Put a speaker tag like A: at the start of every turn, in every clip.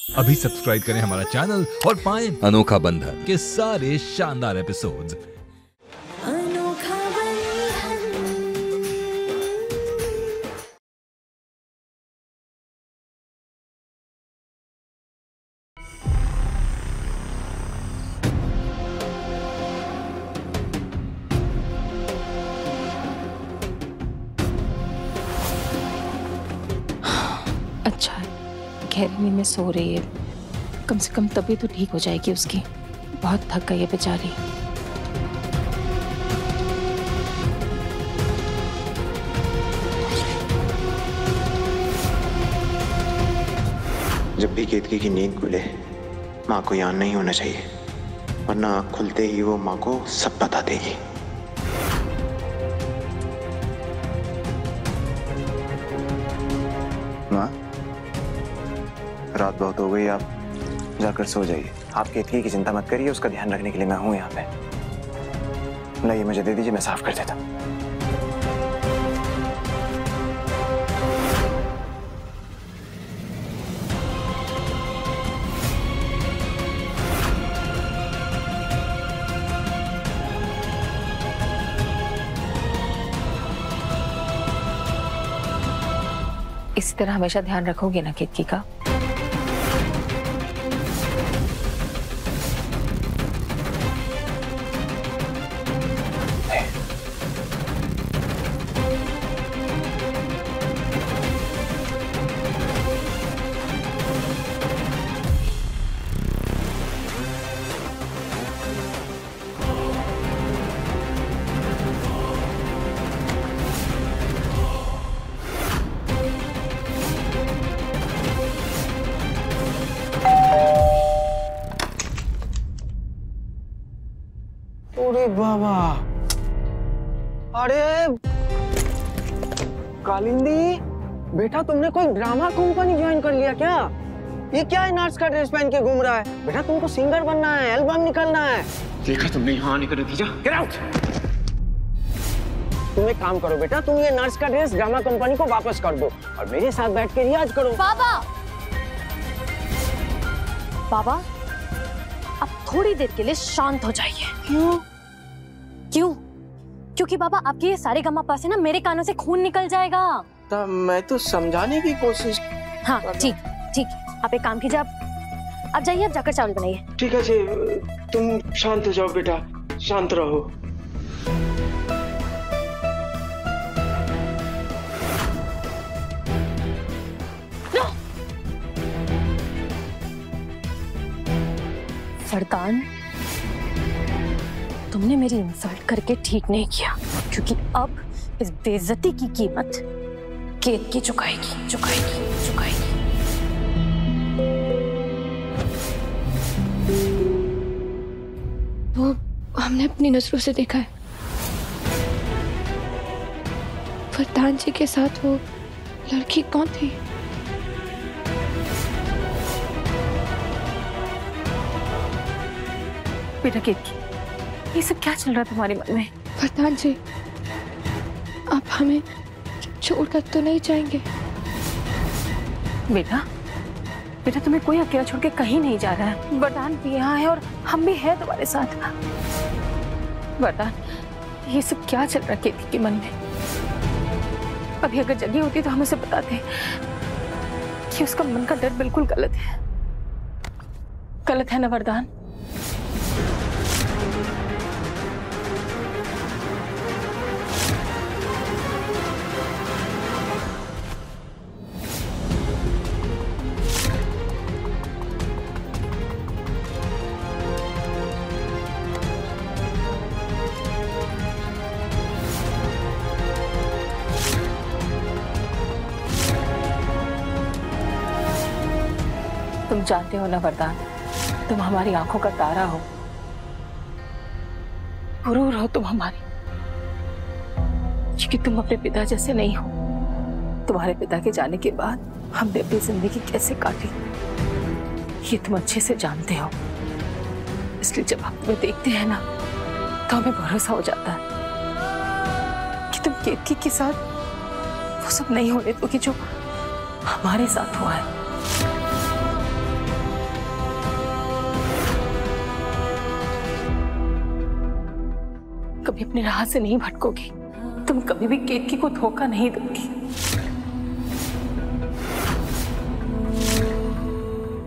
A: अभी सब्सक्राइब करें हमारा चैनल और पाएं
B: अनोखा बंधन
A: के सारे शानदार एपिसोड्स।
C: अनोखा बंधन।
D: अच्छा है गहरी नींद में सो रही है, कम से कम तबीयत तो ठीक हो जाएगी उसकी। बहुत थक गई है बेचारी।
E: जब भी केतकी की नींद खुले माँ को याद नहीं होना चाहिए, वरना आँख खुलते ही वो माँ को सब बता देगी। माँ, रात बहुत हो गई, आप जाकर सो जाइए। आप केतकी की चिंता मत करिए, उसका ध्यान रखने के लिए मैं हूँ यहाँ पे। नहीं, मुझे दे दीजिए, मैं साफ कर देता हूँ।
D: इसी तरह हमेशा ध्यान रखोगे ना केतकी का?
E: अरे बाबा, अरे कालिंदी बेटा, तुमने कोई ड्रामा कंपनी ज्वाइन कर लिया क्या? ये क्या है, नर्स का ड्रेस पहन के घूम रहा है? बेटा तुमको सिंगर बनना है, एल्बम निकलना है। देखा तुमने यहाँ आने का नतीजा? Get out. तुम एक काम करो बेटा, तुम ये नर्स का ड्रेस ड्रामा कंपनी को वापस कर दो और मेरे साथ बैठ के रियाज करो।
F: बाबा, बाबा अब थोड़ी देर के लिए शांत हो जाइए।
E: क्यों?
F: क्यों? क्योंकि बाबा आपके ये सारे गमा से ना मेरे कानों से खून निकल जाएगा।
E: तब मैं तो समझाने की कोशिश।
F: हाँ ठीक ठीक, आप एक काम कीजिए, आप जाइए, आप जाकर चावल बनाइए।
E: ठीक है जी, तुम शांत हो जाओ बेटा, शांत रहो।
F: वरदान, तुमने मेरी इंसल्ट करके ठीक नहीं किया, क्योंकि अब इस बेइज्जती की कीमत केतकी चुकाएगी, चुकाएगी, चुकाएगी।
D: वो हमने अपनी नजरों से देखा है, वरदान जी के साथ वो लड़की कौन थी?
F: बेटा केतकी, ये सब क्या चल रहा है तुम्हारे मन में?
D: वरदान जी, आप हमें छोड़कर तो नहीं जाएंगे?
F: बेटा, बेटा तुम्हें कोई अकेला छोड़ के कहीं नहीं जा रहा है। वरदान भी यहाँ है और हम भी हैं तुम्हारे साथ। वरदान, ये सब क्या चल रहा है केतकी के मन में? अभी अगर जगी होती तो हम उसे बताते कि उसका मन का डर बिल्कुल गलत है। गलत है ना वरदान? तुम जानते हो ना वरदान, तुम हमारी आंखों का तारा हो, गुरूर हो तुम हमारी, क्योंकि तुम अपने पिता जैसे नहीं हो। तुम्हारे पिता के जाने के बाद हमने अपनी जिंदगी कैसे काटी ये तुम अच्छे से जानते हो, इसलिए जब आप तुम्हें देखते हैं ना तो हमें भरोसा हो जाता है कि तुम केतकी के साथ वो सब नहीं होने दोगी जो हमारे साथ हुआ है। कभी अपने राह से नहीं भटकोगी, तुम कभी भी केतकी को धोखा नहीं दोगी।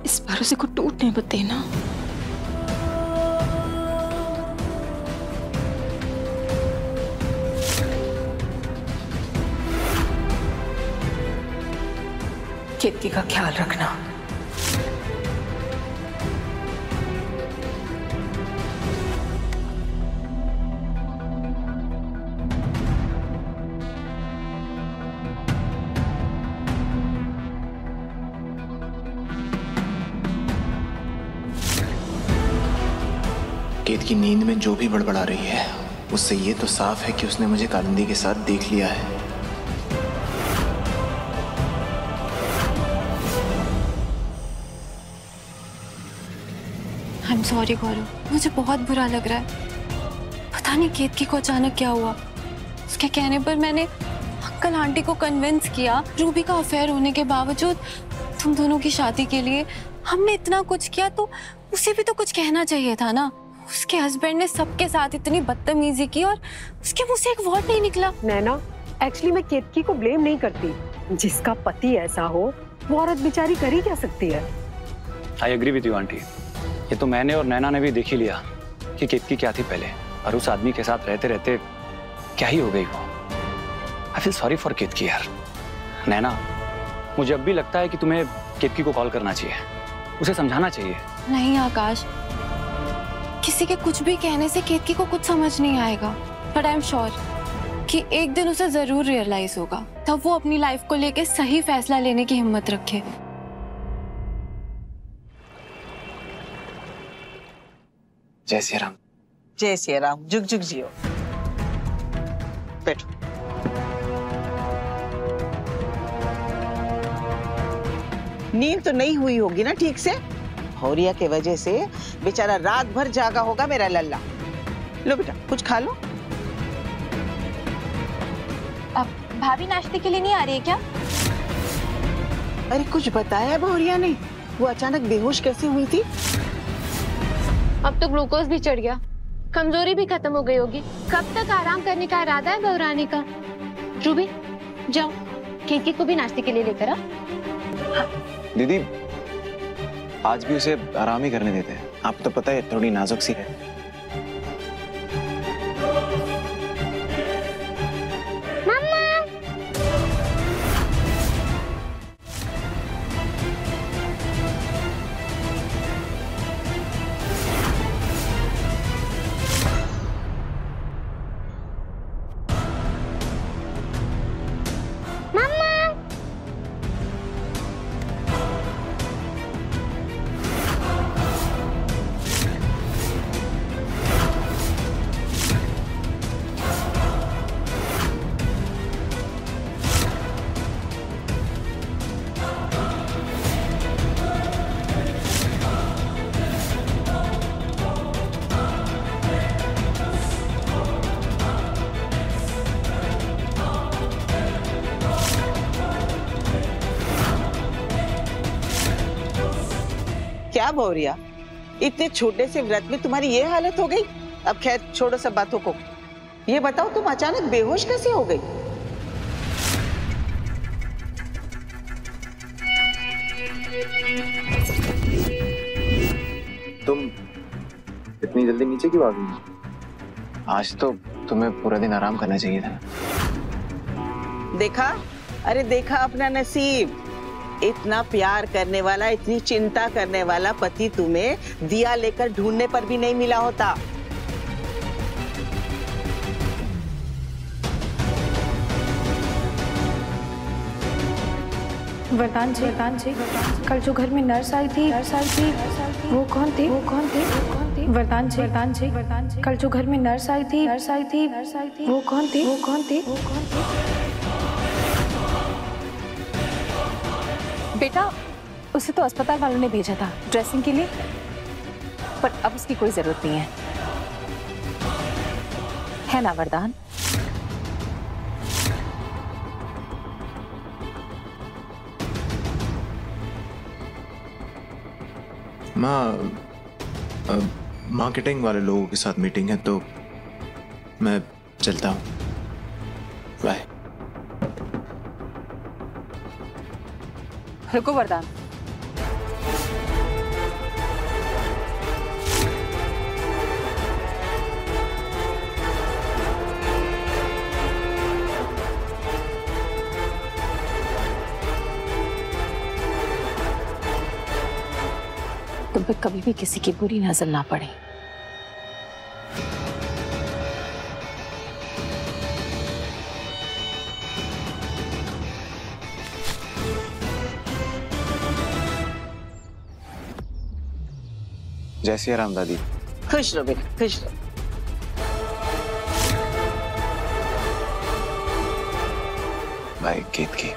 D: इस भरोसे को टूटने मत देना।
F: केतकी का ख्याल रखना।
B: केतकी नींद में जो भी बड़बड़ा रही है उससे ये तो साफ है कि उसने मुझे कालिंदी के साथ देख लिया है।
G: I'm sorry गौरव, मुझे बहुत बुरा लग रहा है। पता नहीं केतकी को अचानक क्या हुआ। उसके कहने पर मैंने अंकल आंटी को कन्विंस किया, रूबी का अफेयर होने के बावजूद तुम दोनों की शादी के लिए हमने इतना कुछ किया, तो उसे भी तो कुछ कहना चाहिए था ना। उसके हस्बैंड ने सबके साथ इतनी बदतमीजी की और उसके मुंह से एक वर्ड नहीं निकला।
H: नैना, एक्चुअली मैं केतकी को ब्लेम नहीं करती। जिसका पति ऐसा हो वो औरत बेचारी कर ही क्या सकती है।
I: I agree with you aunty. ये तो मैंने और नैना ने भी देख ही लिया कि केतकी क्या थी पहले, और उस आदमी के साथ रहते रहते क्या ही हो गई वो। आई फील सॉरी फॉर केतकी यार। नैना, मुझे अब भी लगता है कि तुम्हें केतकी को कॉल करना चाहिए, उसे समझाना चाहिए।
G: नहीं आकाश, किसी के कुछ भी कहने से केतकी को कुछ समझ नहीं आएगा, बट आई एम श्योर कि एक दिन उसे जरूर रियलाइज होगा, तब वो अपनी लाइफ को लेके सही फैसला लेने की हिम्मत रखे।
B: जय श्री राम।
J: जय श्री राम, जुग जुग जियो। बैठो। नींद तो नहीं हुई होगी ना ठीक से? भौरिया के वजह से बेचारा रात भर जागा होगा मेरा लल्ला। लो बेटा कुछ खा लो।
G: अब भाभी नाश्ते के लिए नहीं आ रही है क्या?
J: अरे कुछ बताया भौरिया ने? वो अचानक बेहोश कैसे हुई थी?
K: अब तो ग्लूकोज भी चढ़ गया, कमजोरी भी खत्म हो गई होगी। कब तक आराम करने का इरादा है बहुरानी का? रूबी जाओ, केतकी को भी नाश्ते के लिए लेकर आ।
B: दीदी, आज भी उसे आराम ही करने देते हैं। आपको तो पता है थोड़ी नाजुक सी है।
J: क्या भौरिया, इतने छोटे से व्रत में तुम्हारी ये हालत हो गई? अब खैर छोड़ो सब बातों को। ये बताओ तुम अचानक बेहोश कैसे हो गई?
B: तुम इतनी जल्दी नीचे क्यों आ गई? आज तो तुम्हें पूरा दिन आराम करना चाहिए था।
J: देखा, अरे देखा अपना नसीब। इतना प्यार करने वाला, इतनी चिंता करने वाला पति तुम्हें दिया लेकर ढूंढने पर भी नहीं मिला होता।
F: वरदान जी, कल जो घर में नर्स आई थी, वो कौन थी? वरदान जी, कल जो घर में नर्स आई थी, वो कौन थी? बेटा, उसे तो अस्पताल वालों ने भेजा था ड्रेसिंग के लिए, पर अब उसकी कोई जरूरत नहीं है ना वरदान?
B: मार्केटिंग वाले लोगों के साथ मीटिंग है, तो मैं चलता हूँ, बाय।
F: रुको वरदान,
D: तुम पे कभी भी किसी की बुरी नजर ना पड़े।
B: जय सिया राम दादी।
J: खुश रहो बेटा, खुश रहो।
B: बाय केतकी।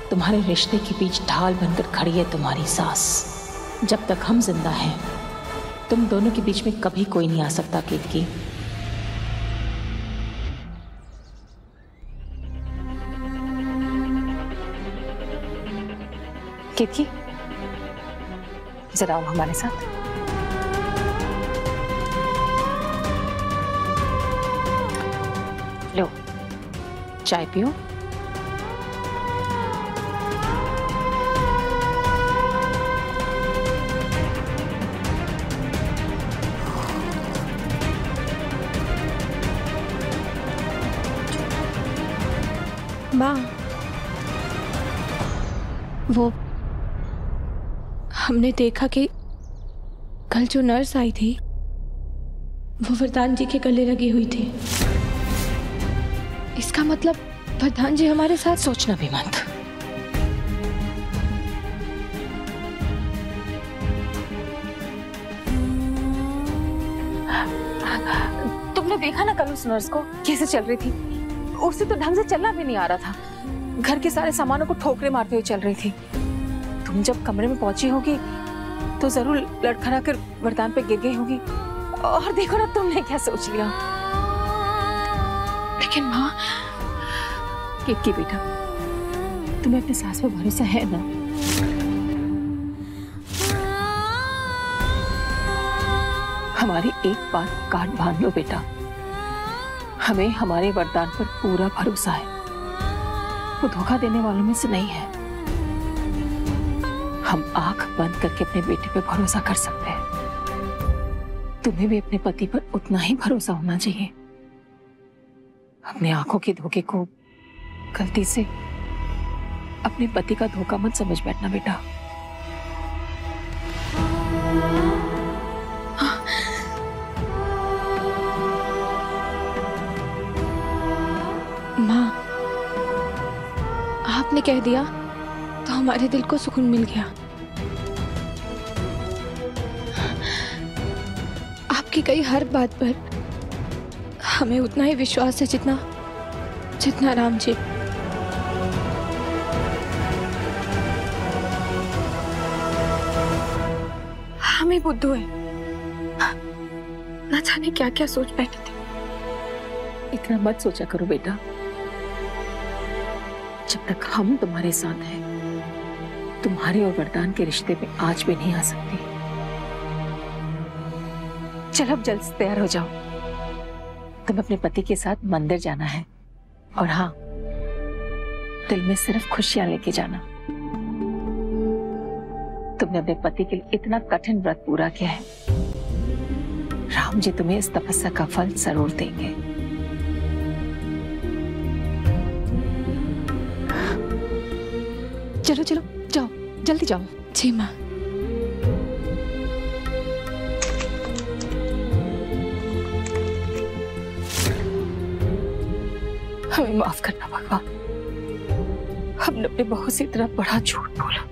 D: तुम्हारे रिश्ते के बीच ढाल बनकर खड़ी है तुम्हारी सास। जब तक हम जिंदा हैं, तुम दोनों के बीच में कभी कोई नहीं आ सकता केतकी। केतकी, जरा आओ हमारे साथ। लो, चाय पियो।
K: माँ, वो हमने देखा कि कल जो नर्स आई थी वो वरदान जी के गले लगी हुई थी। इसका मतलब वरदान जी हमारे साथ।
D: सोचना भी मत।
F: तुमने देखा ना कल उस नर्स को कैसे चल रही थी? उससे तो ढंग से चलना भी नहीं आ रहा था। घर के सारे सामानों को ठोकरे मारते हुए चल रही थी। तुम जब कमरे में पहुंची होगी तो जरूर लड़खड़ा कर वरदान पे गिर गई होगी। और देखो ना तुमने क्या सोच लिया।
K: लेकिन माँ,
D: केतकी बेटा, तुम्हें अपने सास पे भरोसा है ना? हमारी एक बात काट बांध लो बेटा, हमें हमारे वरदान पर पूरा भरोसा है। वो धोखा देने वालों में से नहीं है। हम आंख बंद करके अपने बेटे पे भरोसा कर सकते हैं। तुम्हें भी अपने पति पर उतना ही भरोसा होना चाहिए। अपने आंखों के धोखे को गलती से अपने पति का धोखा मत समझ बैठना बेटा।
K: माँ, आपने कह दिया तो हमारे दिल को सुकून मिल गया। आपकी कही हर बात पर हमें उतना ही विश्वास है जितना राम जी। हमें बुद्धू है, ना जाने क्या क्या सोच बैठे थे।
D: इतना मत सोचा करो बेटा। जब तक हम तुम्हारे साथ हैं, तुम्हारे और वरदान के रिश्ते में आज भी नहीं आ सकती। चलो अब जल्द से तैयार हो जाओ। तुम अपने पति के साथ मंदिर जाना है। और हाँ, दिल में सिर्फ खुशियां लेके जाना। तुमने अपने पति के लिए इतना कठिन व्रत पूरा किया है, राम जी तुम्हें इस तपस्या का फल जरूर देंगे।
K: चलो चलो जाओ, जल्दी जाओ। जी माँ।
D: हमें माफ करना भगवान, हमने अपने बहू से इतना बड़ा झूठ बोला।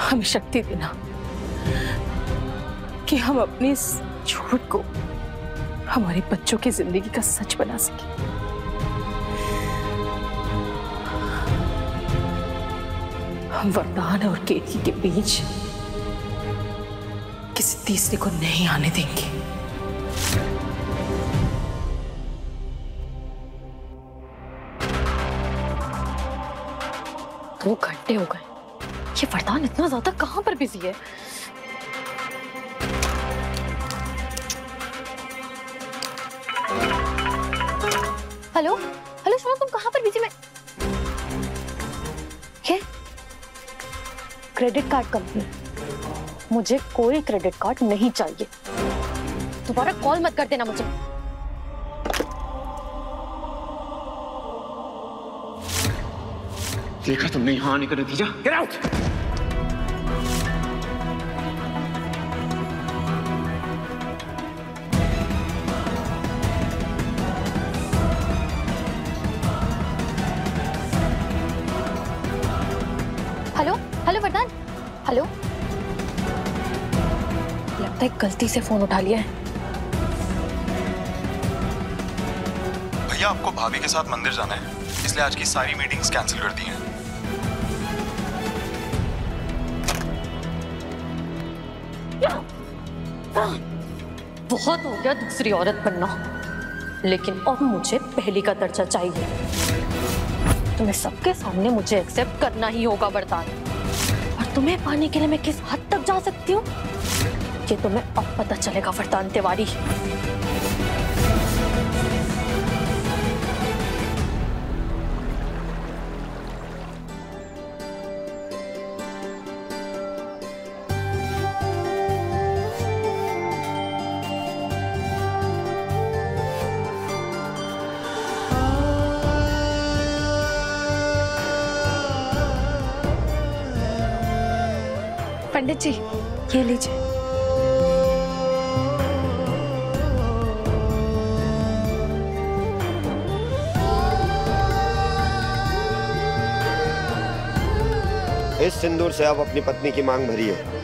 D: हमें शक्ति देना कि हम अपने इस झूठ को हमारे बच्चों की जिंदगी का सच बना सके। हम वरदान और केतकी के बीच किसी तीसरे को नहीं आने देंगे।
G: 2 घंटे हो गए, ये वरदान इतना ज्यादा कहाँ पर बिजी है? हेलो हेलो शोना, तुम कहाँ पर बिजी? मैं क्या? क्रेडिट कार्ड कंपनी, मुझे कोई क्रेडिट कार्ड नहीं चाहिए। दोबारा कॉल मत कर देना मुझे।
E: देखा तुमने यहाँ आने का नतीजा? Get out.
G: हेलो हेलो वरदान, हेलो। लगता है गलती से फोन उठा लिया है।
L: भैया आपको भाभी के साथ मंदिर जाना है, इसलिए आज की सारी मीटिंग्स कैंसिल कर दी हैं।
G: बहुत हो गया दूसरी औरत बनना, लेकिन अब मुझे पहली का दर्जा चाहिए। तुम्हें सबके सामने मुझे एक्सेप्ट करना ही होगा वरदान। और तुम्हें पाने के लिए मैं किस हद तक जा सकती हूँ ये तुम्हें अब पता चलेगा वरदान तिवारी। पंडित जी, ये लीजिए।
M: इस सिंदूर से आप अपनी पत्नी की मांग भरी है।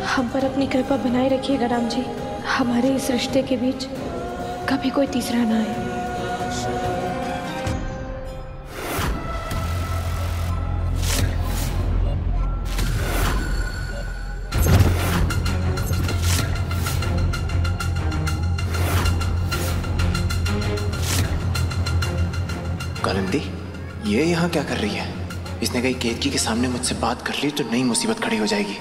F: हम पर अपनी कृपा बनाए रखिएगा राम जी। हमारे इस रिश्ते के बीच कभी कोई तीसरा ना आए।
B: कालिंदी, ये यहाँ क्या कर रही है? इसने कहीं केतकी के सामने मुझसे बात कर ली तो नई मुसीबत खड़ी हो जाएगी।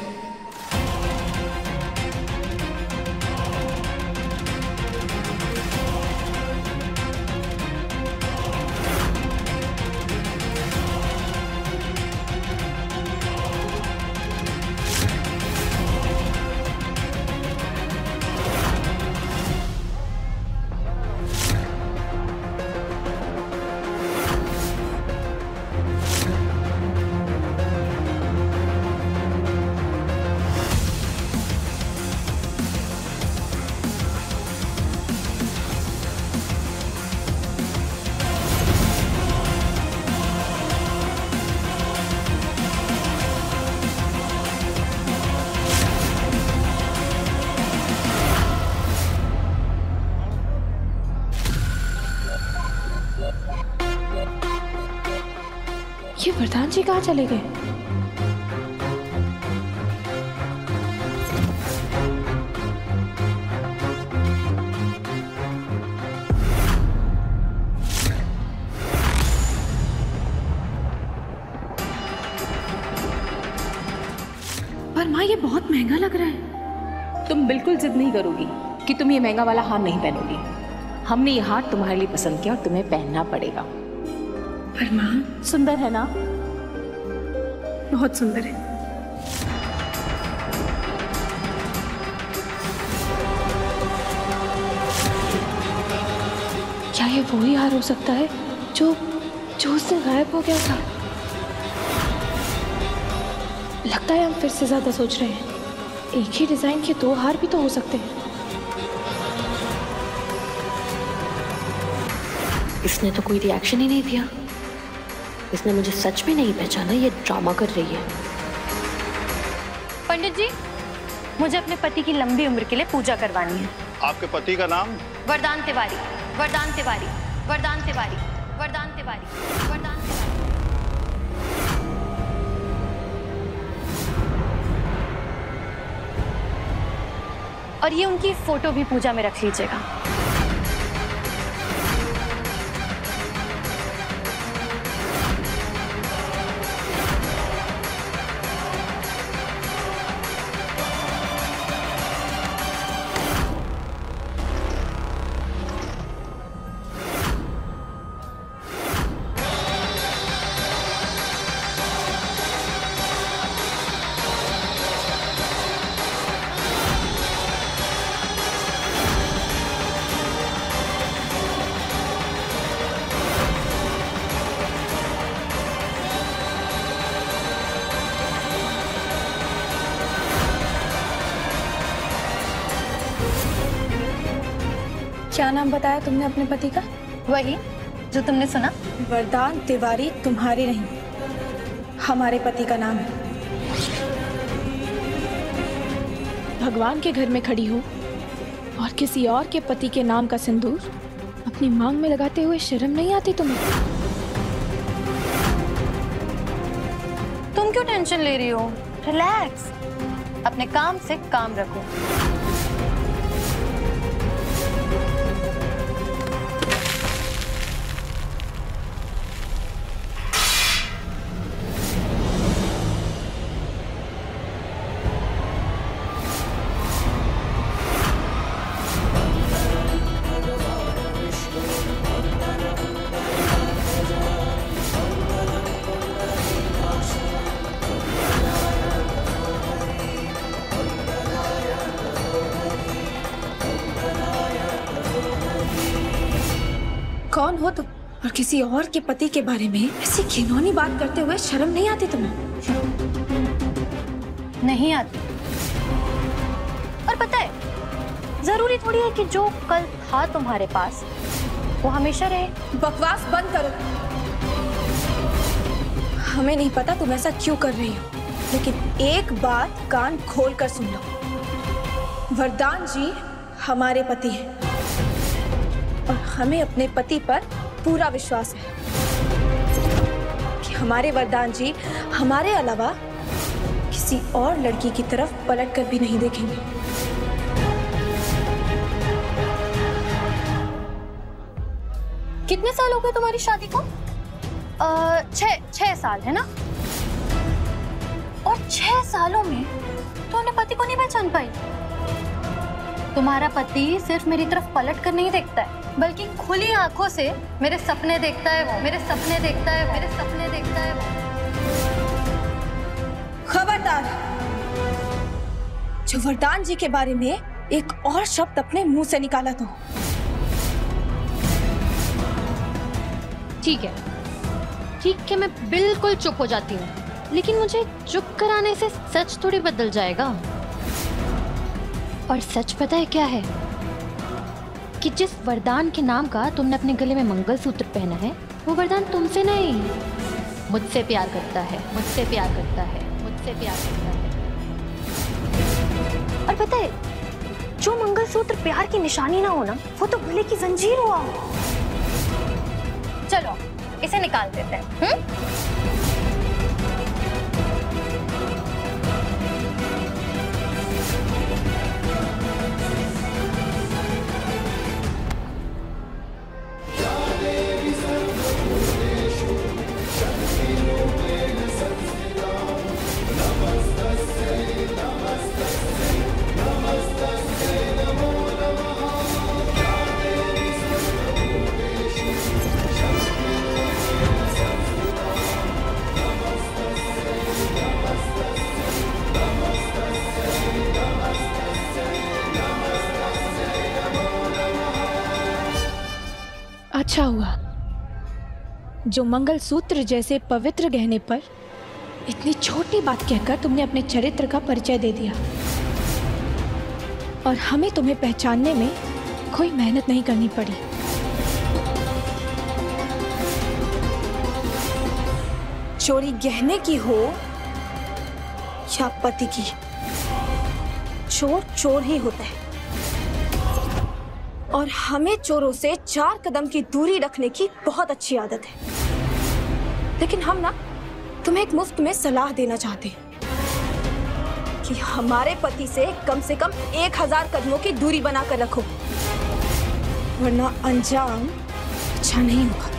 F: ये वरदान जी कहाँ चले गए? पर माँ, ये बहुत महंगा लग रहा है।
D: तुम बिल्कुल जिद नहीं करोगी कि तुम ये महंगा वाला हार नहीं पहनोगी। हमने ये हार तुम्हारे लिए पसंद किया और तुम्हें पहनना पड़ेगा।
F: पर माँ,
D: सुंदर है ना?
F: बहुत सुंदर है। क्या ये वही हार हो सकता है जो उससे गायब हो गया था? लगता है हम फिर से ज्यादा सोच रहे हैं। एक ही डिजाइन के 2 हार भी तो हो सकते हैं।
G: इसने तो कोई रिएक्शन ही नहीं दिया।
N: इसने मुझे सच में नहीं पहचाना, ये ड्रामा कर रही है।
G: पंडित जी, मुझे अपने पति की लंबी उम्र के लिए पूजा करवानी है।
O: आपके पति का नाम?
G: वरदान तिवारी, वरदान तिवारी, वरदान तिवारी, वरदान तिवारी, वरदान तिवारी। और ये उनकी फोटो भी पूजा में रख लीजिएगा।
F: क्या नाम बताया तुमने अपने पति का?
G: वही जो तुमने सुना।
F: वरदान तिवारी तुम्हारे नहीं, हमारे पति का नाम है। भगवान के घर में खड़ी हो और किसी और के पति के नाम का सिंदूर अपनी मांग में लगाते हुए शर्म नहीं आती तुम्हें?
G: तुम क्यों टेंशन ले रही हो? रिलैक्स, अपने काम से काम रखो।
F: कौन हो तुम और किसी और के पति के बारे में ऐसी घिनौनी बात करते हुए शर्म नहीं आती तुम्हें?
G: नहीं आती। और पता है, जरूरी थोड़ी है कि जो कल था तुम्हारे पास वो हमेशा रहे।
F: बकवास बंद करो। हमें नहीं पता तुम ऐसा क्यों कर रही हो, लेकिन एक बात कान खोल कर सुन लो। वरदान जी हमारे पति हैं और हमें अपने पति पर पूरा विश्वास है कि हमारे वरदान जी हमारे अलावा किसी और लड़की की तरफ पलट कर भी नहीं देखेंगे।
G: कितने साल हो गए तुम्हारी शादी को? 6 साल है ना? और 6 सालों में तो अपने पति को नहीं पहचान पाई। तुम्हारा पति सिर्फ मेरी तरफ पलट कर नहीं देखता है, बल्कि खुली आंखों से मेरे सपने देखता है वो, मेरे सपने देखता है, मेरे सपने देखता है वो।
F: खबरदार, जो वरदान जी के बारे में एक और शब्द अपने मुंह से निकाला तो।
K: ठीक है, मैं बिल्कुल चुप हो जाती हूँ, लेकिन मुझे चुप कराने से सच थोड़ी बदल जाएगा। और सच पता है क्या है? कि जिस वरदान के नाम का तुमने अपने गले में मंगलसूत्र पहना है, वो वरदान तुमसे नहीं, मुझसे प्यार करता है, मुझसे प्यार करता है, मुझसे प्यार करता है। और पता है, जो मंगलसूत्र प्यार की निशानी ना हो ना, वो तो गले की जंजीर हुआ।
G: चलो इसे निकाल देते हैं।
F: अच्छा हुआ जो मंगलसूत्र जैसे पवित्र गहने पर इतनी छोटी बात कहकर तुमने अपने चरित्र का परिचय दे दिया, और हमें तुम्हें पहचानने में कोई मेहनत नहीं करनी पड़ी।
O: चोरी गहने की हो या पति की, चोर चोर ही होता है। और हमें चोरों से 4 कदम की दूरी रखने की बहुत अच्छी आदत है। लेकिन हम ना तुम्हें एक मुफ्त में सलाह देना चाहते हैं कि हमारे पति से कम 1000 कदमों की दूरी बनाकर रखो, वरना अंजाम अच्छा नहीं होगा।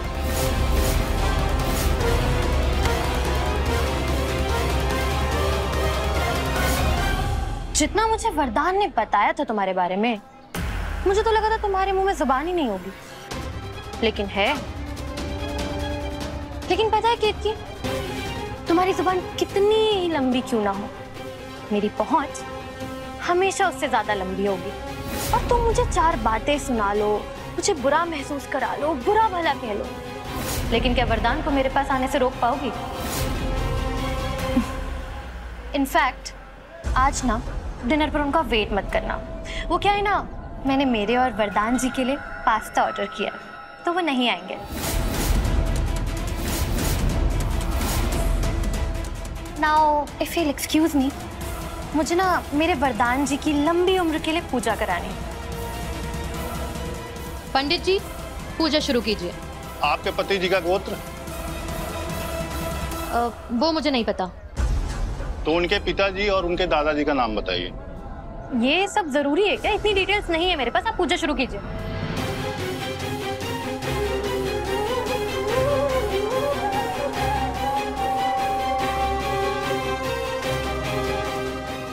G: जितना मुझे वरदान ने बताया था तुम्हारे बारे में, मुझे तो लगा था तुम्हारे मुंह में जुबान ही नहीं होगी, लेकिन है। लेकिन पता है केतकी, तुम्हारी जुबान कितनी ही लंबी क्यों ना हो, मेरी पहुंच हमेशा उससे ज्यादा लंबी होगी। और तुम मुझे 4 बातें सुना लो, मुझे बुरा महसूस करा लो, बुरा भला कह लो, लेकिन क्या वरदान को मेरे पास आने से रोक पाओगी? इनफैक्ट आज ना डिनर पर उनका वेट मत करना। वो क्या है ना, मैंने मेरे और वरदान जी के लिए पास्ता ऑर्डर किया, तो वो नहीं आएंगे। Now if you'll excuse me, मुझे ना मेरे वरदान जी की लंबी उम्र के लिए पूजा करानी।
K: पंडित जी, पूजा शुरू कीजिए।
P: आपके पति जी का गोत्र?
K: वो मुझे नहीं पता।
P: तो उनके पिताजी और उनके दादाजी का नाम बताइए।
G: ये सब जरूरी है क्या? इतनी डिटेल्स नहीं है मेरे पास, आप पूजा शुरू कीजिए।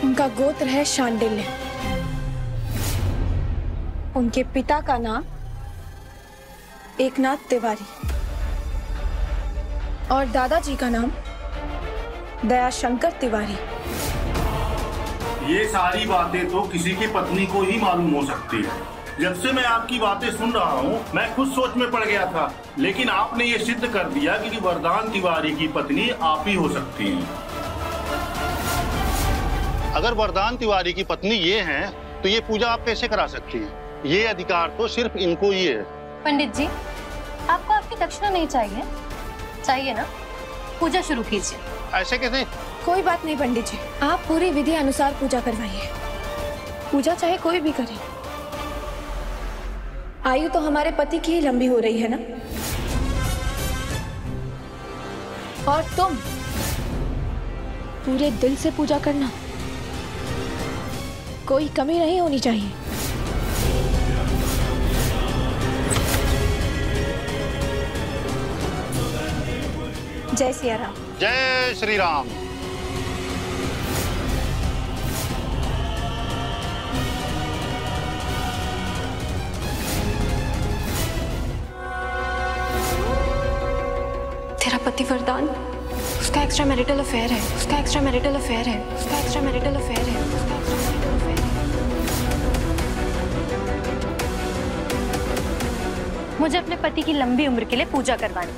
O: उनका गोत्र है शांडिल्य। उनके पिता का नाम एकनाथ तिवारी और दादाजी का नाम दयाशंकर तिवारी।
P: ये सारी बातें तो किसी की पत्नी को ही मालूम हो सकती है। जब से मैं आपकी बातें सुन रहा हूँ, मैं खुद सोच में पड़ गया था, लेकिन आपने ये सिद्ध कर दिया कि वरदान तिवारी की पत्नी आप ही हो सकती हैं। अगर वरदान तिवारी की पत्नी ये हैं, तो ये पूजा आप कैसे करा सकती हैं? ये अधिकार तो सिर्फ इनको ही है।
G: पंडित जी, आपको आपकी दक्षिणा नहीं चाहिए? चाहिए ना? पूजा शुरू कीजिए।
P: ऐसे कैसे?
O: कोई बात नहीं पंडित जी, आप पूरी विधि अनुसार पूजा करवाइए। पूजा चाहे कोई भी करे, आयु तो हमारे पति की ही लंबी हो रही है ना। और तुम पूरे दिल से पूजा करना, कोई कमी नहीं होनी चाहिए। जय सिया राम।
P: जय श्री राम।
G: तेरा पति वरदान, उसका एक्स्ट्रा मैरिटल अफेयर है, उसका एक्स्ट्रा मैरिटल अफेयर है, उसका एक्स्ट्रा मैरिटल अफेयर है, उसका एक्स्ट्रा मैरिटल अफेयर है। मुझे अपने पति की लंबी उम्र के लिए पूजा करवानी।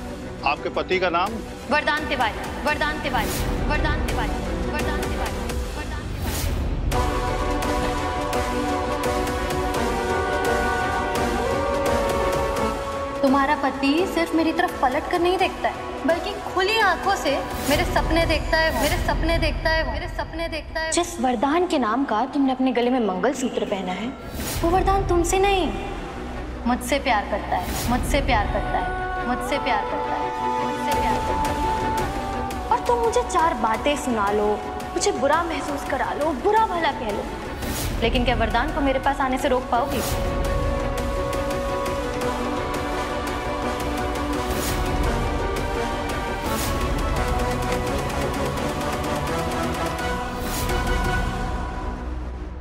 P: आपके पति का नाम?
G: वरदान तिवारी, वरदान तिवारी, वरदान तिवारी, वरदान तिवारी, वरदान तिवारी। तुम्हारा पति सिर्फ मेरी तरफ पलट कर नहीं देखता है, बल्कि खुली आंखों से मेरे सपने देखता है, मेरे सपने देखता है, मेरे सपने देखता है। जिस वरदान के नाम का तुमने अपने गले में मंगलसूत्र पहना है, वो वरदान तुमसे नहीं, मुझसे प्यार करता है, मुझसे प्यार करता है, मुझसे प्यार करता है, मुझसे प्यार करता है। और तुम मुझे 4 बातें सुना लो, मुझे बुरा महसूस करा लो, बुरा भला कह लो, लेकिन क्या वरदान को मेरे पास आने से रोक पाओगी?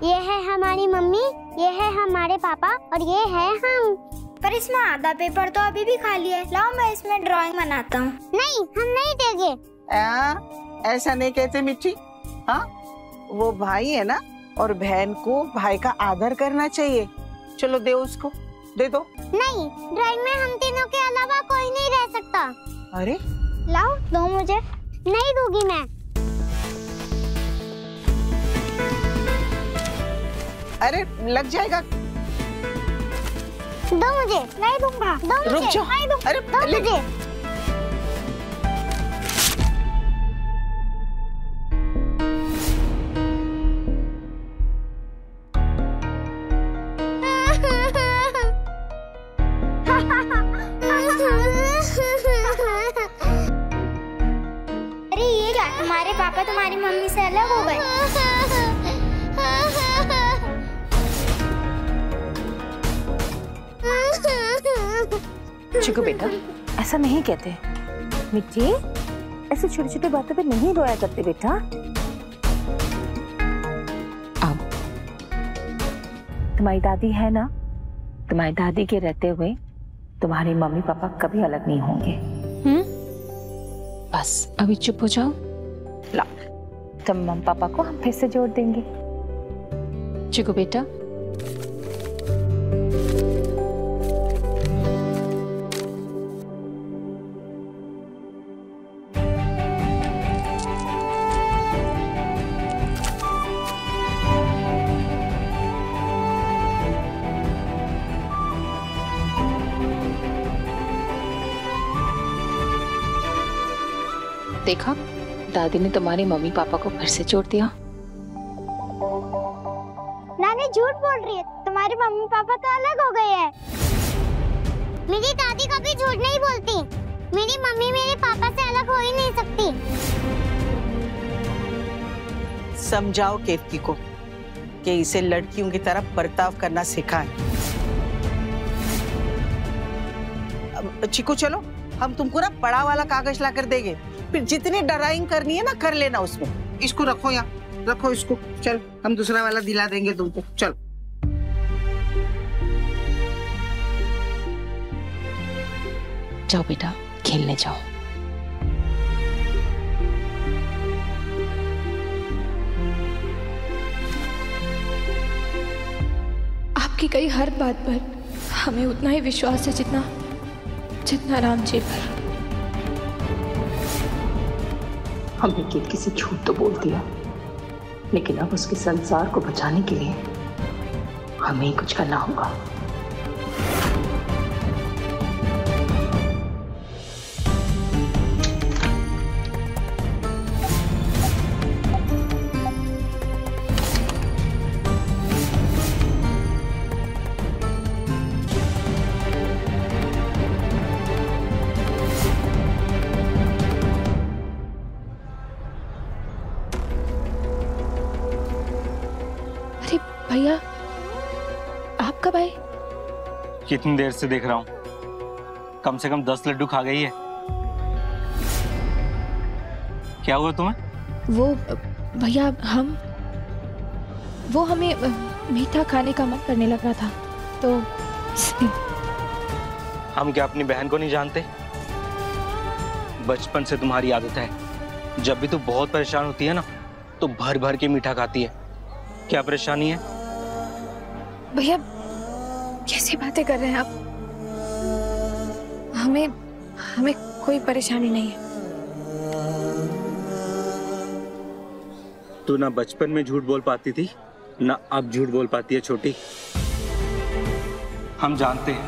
Q: ये है हमारी मम्मी, ये है हमारे पापा और ये है हम। पर इसमें आधा पेपर तो अभी भी खाली है। लाओ मैं इसमें ड्राइंग बनाता हूँ। नहीं, हम नहीं देंगे।
J: ऐसा नहीं कहते मिट्टी। हाँ, वो भाई है ना, और बहन को भाई का आदर करना चाहिए। चलो दे उसको, दे दो।
Q: नहीं, ड्राइंग में हम तीनों के अलावा कोई नहीं रह सकता।
J: अरे
Q: लाओ, दो मुझे। नहीं दूंगी मैं।
J: अरे लग जाएगा।
Q: दो मुझे। नहीं दूंगा। दो मुझे।
J: रुक जाओ।
Q: नहीं दूंगा।
J: अरे
Q: दो मुझे। तुम्हारे पापा तुम्हारी मम्मी से अलग हो गए।
D: चिकू बेटा, ऐसा नहीं कहते। मिट्टी, ऐसे छोटी छोटी बातों पे नहीं रोया करते बेटा। अब तुम्हारी दादी है ना, तुम्हारी दादी के रहते हुए तुम्हारे मम्मी पापा कभी अलग नहीं होंगे। बस अभी चुप हो जाओ। ला, तुम मम्मी पापा को हम फिर से जोड़ देंगे। चिकू बेटा, देखा, दादी ने तुम्हारे मम्मी पापा को फिर से जोड़ दिया।
Q: नानी झूठ बोल रही है, तुम्हारे मम्मी पापा तो अलग हो गए हैं। मेरी दादी कभी झूठ नहीं बोलती। मेरी मम्मी मेरे पापा से अलग हो ही नहीं सकती।
J: समझाओ केतकी को कि इसे लड़कियों की तरह बर्ताव करना सिखाएं। चिकू चलो, हम तुमको ना बड़ा वाला कागज ला कर देंगे, फिर जितनी ड्राइंग करनी है ना कर लेना उसमें। इसको रखो यहाँ, रखो इसको। चल, हम दूसरा वाला दिला देंगे तुमको। चल।
D: जाओ बेटा, खेलने जाओ।
O: आपकी कही हर बात पर हमें उतना ही विश्वास है जितना राम जी पर।
D: हमने केतकी से झूठ तो बोल दिया, लेकिन अब उसके संसार को बचाने के लिए हमें ही कुछ करना होगा।
O: भैया, आप कब आए?
I: कितनी देर से देख रहा हूँ, कम से कम 10 लड्डू खा गई है। क्या हुआ तुम्हें?
O: वो भैया, हमें मीठा खाने का मन करने लग रहा था, तो
I: हम क्या अपनी बहन को नहीं जानते? बचपन से तुम्हारी आदत है, जब भी तू बहुत परेशान होती है ना, तो भर भर के मीठा खाती है। क्या परेशानी है?
O: भैया, कैसी बातें कर रहे हैं आप? हमें कोई परेशानी नहीं है।
I: तू ना बचपन में झूठ बोल पाती थी, ना अब झूठ बोल पाती है छोटी। हम जानते हैं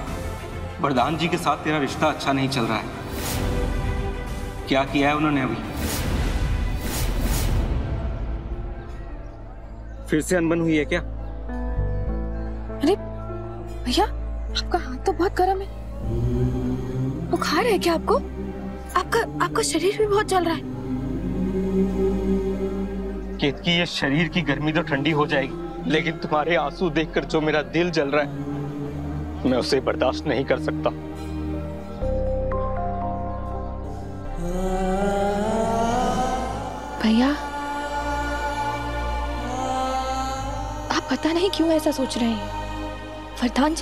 I: वरदान जी के साथ तेरा रिश्ता अच्छा नहीं चल रहा है। क्या किया है उन्होंने अभी? फिर से अनबन हुई है क्या?
O: अरे भैया, आपका हाथ तो बहुत गर्म है। बुखार है क्या आपको? आपका शरीर भी बहुत जल रहा है।
I: केतकी, ये शरीर की गर्मी तो ठंडी हो जाएगी, लेकिन तुम्हारे आंसू देखकर जो मेरा दिल जल रहा है, मैं उसे बर्दाश्त नहीं कर सकता।
O: भैया, आप पता नहीं क्यों ऐसा सोच रहे हैं। वरदान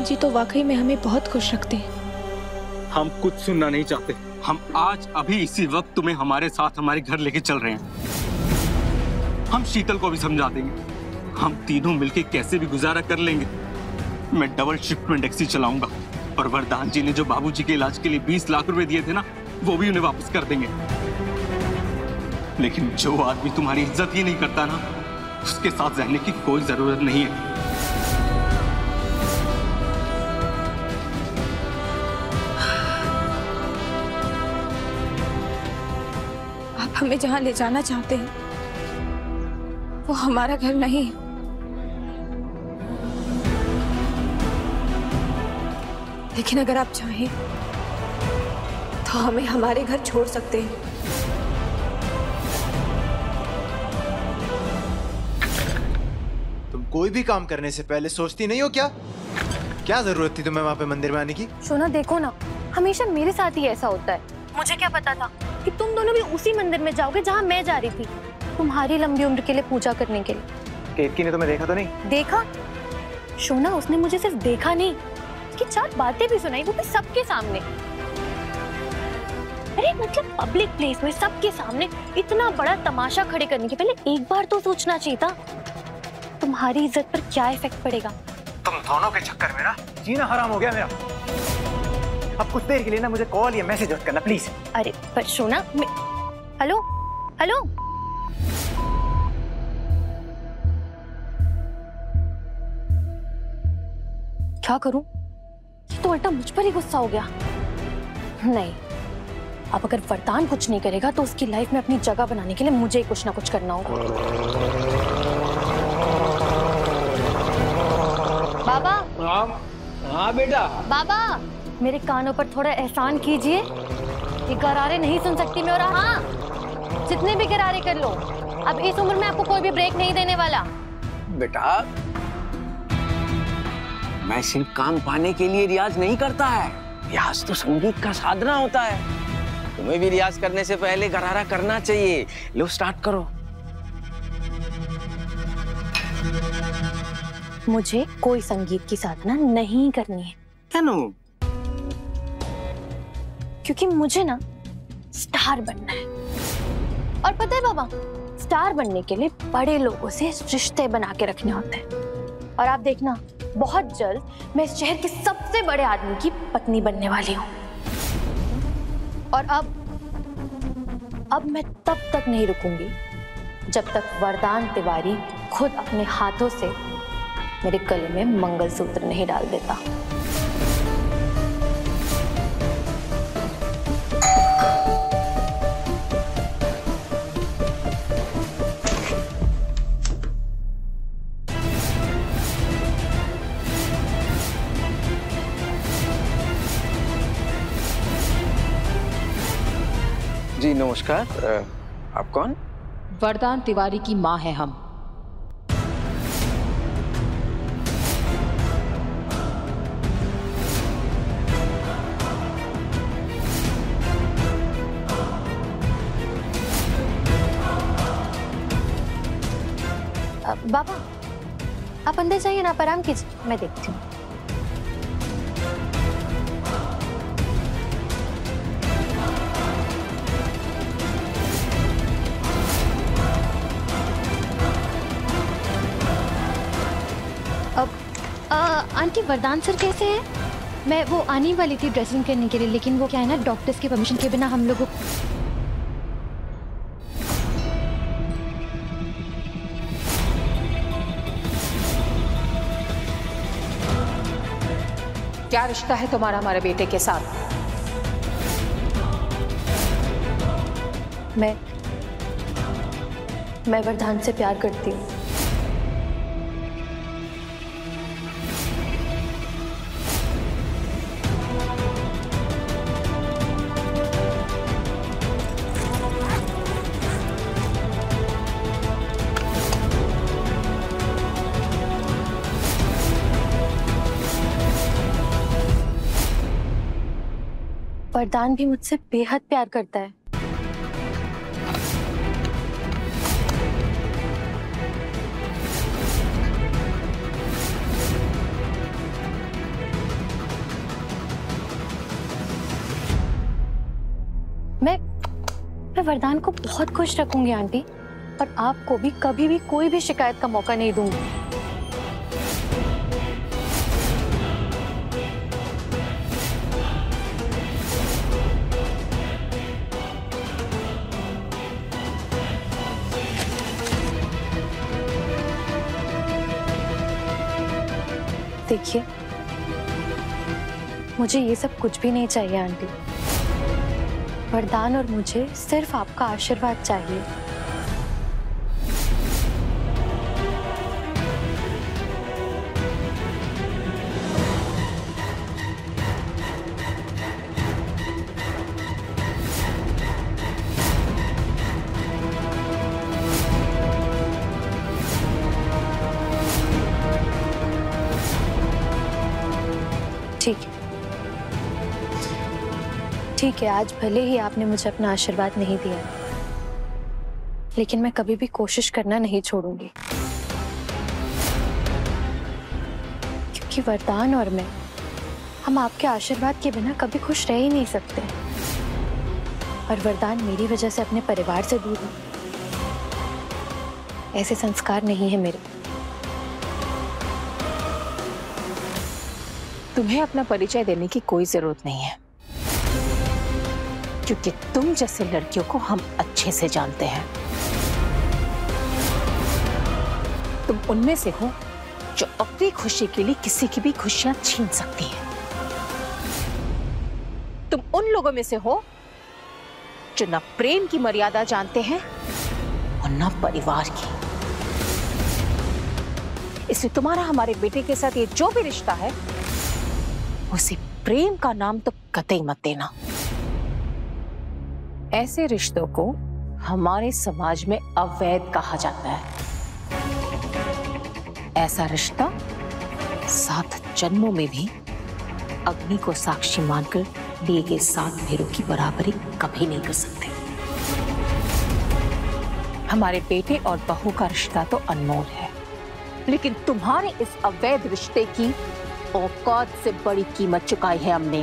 O: जी तो वाकई में हमें बहुत खुश रखते हैं।
I: हम कुछ सुनना नहीं चाहते। हम आज अभी इसी वक्त तुम्हें हमारे साथ हमारे घर लेके चल रहे हैं। हम शीतल को भी समझा देंगे। हम तीनों मिलके कैसे भी गुजारा कर लेंगे। मैं डबल शिफ्ट में टैक्सी चलाऊंगा, और वरदान जी ने जो बाबूजी के इलाज के लिए 20 लाख रुपए दिए थे ना, वो भी उन्हें वापस कर देंगे। लेकिन जो आदमी तुम्हारी इज्जत ही नहीं करता ना, उसके साथ रहने की कोई जरूरत नहीं है।
O: आप हमें जहां ले जाना चाहते हैं, वो हमारा घर नहीं है। लेकिन अगर आप चाहें तो तो हमें हमारे घर छोड़ सकते हैं।
R: तुम कोई भी काम करने से पहले सोचती नहीं हो क्या? क्या जरूरत थी तुम्हें वहाँ पे मंदिर में आने की?
F: सोना देखो ना, हमेशा मेरे साथ ही ऐसा होता है। मुझे क्या पता था कि तुम दोनों भी उसी मंदिर में जाओगे जहाँ मैं जा रही थी, तुम्हारी लंबी उम्र के लिए पूजा करने के लिए।
B: केतकी ने तुम्हें देखा तो नहीं?
F: देखा? सोना, उसने मुझे सिर्फ देखा नहीं, उसकी 4 बातें भी सुनाई, वो भी सबके सामने। अरे मतलब पब्लिक प्लेस में सबके सामने इतना बड़ा तमाशा खड़े करने के पहले एक बार तो सोचना चाहिए था तुम्हारी इज्जत पर क्या इफेक्ट पड़ेगा।
R: तुम दोनों के चक्कर में ना जीना हराम हो गया मेरा। अब कुछ देर के लिए ना मुझे कॉल या मैसेज मत करना प्लीज।
F: अरे पर सोना, हेलो हेलो, क्या करूं? ये तो उल्टा मुझ पर ही गुस्सा हो गया। नहीं, अब अगर वरदान कुछ नहीं करेगा तो उसकी लाइफ में अपनी जगह बनाने के लिए मुझे ही कुछ ना कुछ करना होगा। बाबा।
E: हाँ बेटा।
F: बाबा, मेरे कानों पर थोड़ा एहसान कीजिए। ये गरारे नहीं सुन सकती मैं, और हाँ, जितने भी गरारे कर लो, अब इस उम्र में आपको कोई भी ब्रेक नहीं देने वाला।
E: बेटा, मैं सिर्फ काम पाने के लिए रियाज नहीं करता है। रियाज तो संगीत का साधना होता है। तुम्हें भी रियाज करने से पहले गरारा करना चाहिए। लो स्टार्ट करो।
F: मुझे कोई संगीत की साधना नहीं करनी है।
E: क्यों?
F: क्योंकि मुझे ना स्टार बनना है। और पता है बाबा, स्टार बनने के लिए बड़े लोगों से रिश्ते बना के रखने होते हैं। और आप देखना, बहुत जल्द मैं इस शहर के सबसे बड़े आदमी की पत्नी बनने वाली हूँ। और अब मैं तब तक नहीं रुकूंगी जब तक वरदान तिवारी खुद अपने हाथों से मेरे गले में मंगलसूत्र नहीं डाल देता।
E: जी नमस्कार। आप कौन?
D: वरदान तिवारी की माँ है हम।
F: बाबा, आप अंदर जाइए ना, आप आराम कीजिए, मैं देखती हूँ। आंटी, वरदान सर कैसे हैं? मैं वो आने वाली थी ड्रेसिंग करने के लिए, लेकिन वो क्या है ना, डॉक्टर्स के परमिशन के बिना हम लोगों
D: क्या रिश्ता है तुम्हारा हमारे बेटे के साथ?
F: मैं वरदान से प्यार करती हूँ। वरदान भी मुझसे बेहद प्यार करता है। मैं वरदान को बहुत खुश रखूंगी आंटी, और आपको भी कभी भी कोई भी शिकायत का मौका नहीं दूंगी। देखिए, मुझे ये सब कुछ भी नहीं चाहिए आंटी। वरदान और मुझे सिर्फ आपका आशीर्वाद चाहिए।
G: ठीक है, ठीक है। आज भले ही आपने मुझे अपना आशीर्वाद नहीं दिया, लेकिन मैं कभी भी कोशिश करना नहीं छोड़ूंगी, क्योंकि वरदान और मैं, हम आपके आशीर्वाद के बिना कभी खुश रह ही नहीं सकते। और वरदान मेरी वजह से अपने परिवार से दूर है। ऐसे संस्कार नहीं है मेरे।
D: तुम्हें अपना परिचय देने की कोई जरूरत नहीं है, क्योंकि तुम जैसे लड़कियों को हम अच्छे से जानते हैं। तुम उनमें से हो जो अपनी खुशी के लिए किसी की भी खुशियां छीन सकती हैं। तुम उन लोगों में से हो जो न प्रेम की मर्यादा जानते हैं और न परिवार की। इसलिए तुम्हारा हमारे बेटे के साथ ये जो भी रिश्ता है, उसे प्रेम का नाम तो कतई मत देना। ऐसे रिश्तों को हमारे समाज में अवैध कहा जाता है। ऐसा रिश्ता 7 जन्मों में भी अग्नि को साक्षी मानकर लिए गए 7 फेरों की बराबरी कभी नहीं कर सकते। हमारे बेटे और बहू का रिश्ता तो अनमोल है, लेकिन तुम्हारे इस अवैध रिश्ते की औकात से बड़ी कीमत चुकाई है हमने।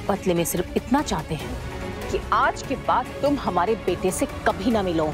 D: बदले में सिर्फ इतना चाहते हैं कि आज के बाद तुम हमारे बेटे से कभी ना मिलो।